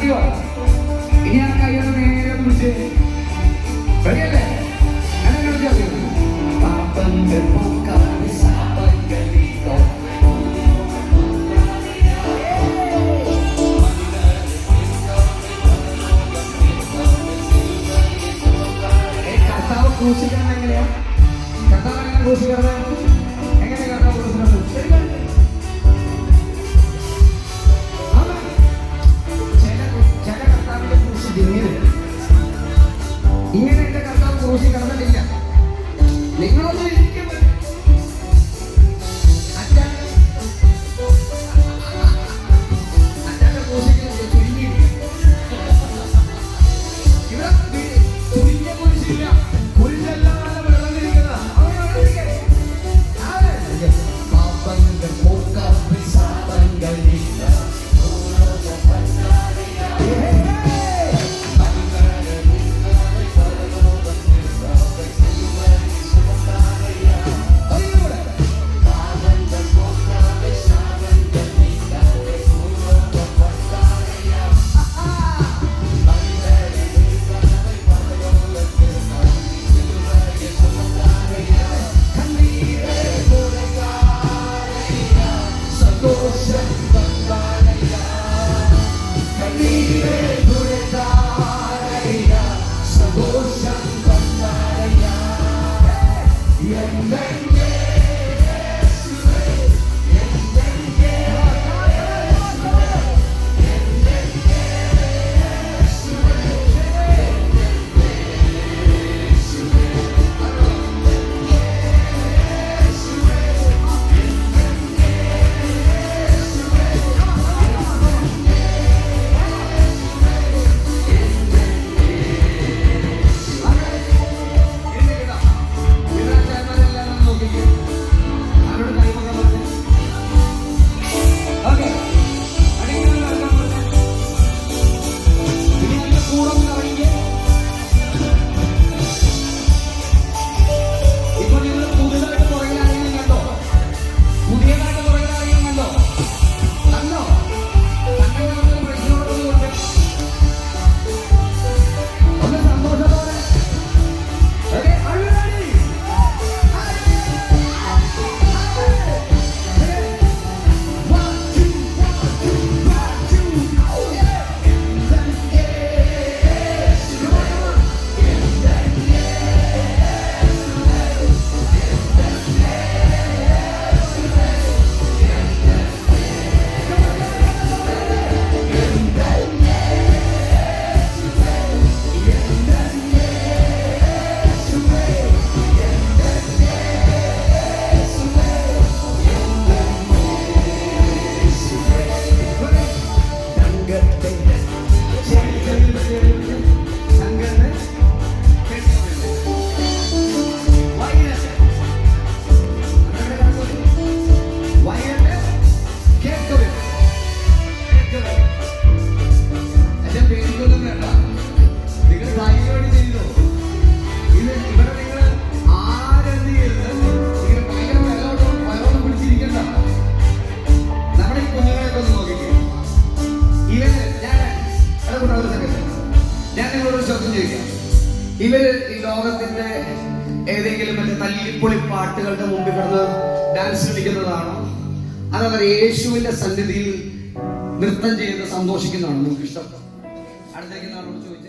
റെഡിയോ? ഇനി ആ കൈയൊന്ന് നേരെ പിടിച്ച് റെഡിയല്ലേ? കർത്താവ് ക്രൂശിക്കണം എങ്ങനെയാ? കർത്താവ് എങ്ങനെ ക്രൂശിക്കണം? എങ്ങനെ കർത്താവ് ക്രൂശിക്കണം? ചില കർത്താവിന്റെ ക്രൂശി ഇങ്ങനെ എന്റെ കർത്താവ് ക്രൂശി കിടന്നിട്ടില്ല. നിങ്ങളൊന്നും ഇരിക്കും അച്ഛന്റെ ക്രൂശിക്ക് ചുരുങ്ങിയിരിക്കും. ഇവിടെ ചുരുങ്ങിയ കുരിശില്ല, കുരിശല്ലാതെ വെള്ളത്തിരിക്കുന്ന പാപ്പന്റെ ഇവര് ഈ ലോകത്തിന്റെ ഏതെങ്കിലും മറ്റേ തല്ലിപ്പൊളി പാട്ടുകളുടെ മുമ്പിൽ കിടന്ന് ഡാൻസ് കളിക്കുന്നതാണോ, അതവർ യേശുവിന്റെ സന്നിധിയിൽ നൃത്തം ചെയ്ത് സന്തോഷിക്കുന്നതാണോ നിങ്ങൾക്ക് ഇഷ്ടം? അടുത്തേക്ക് ചോദിച്ചു.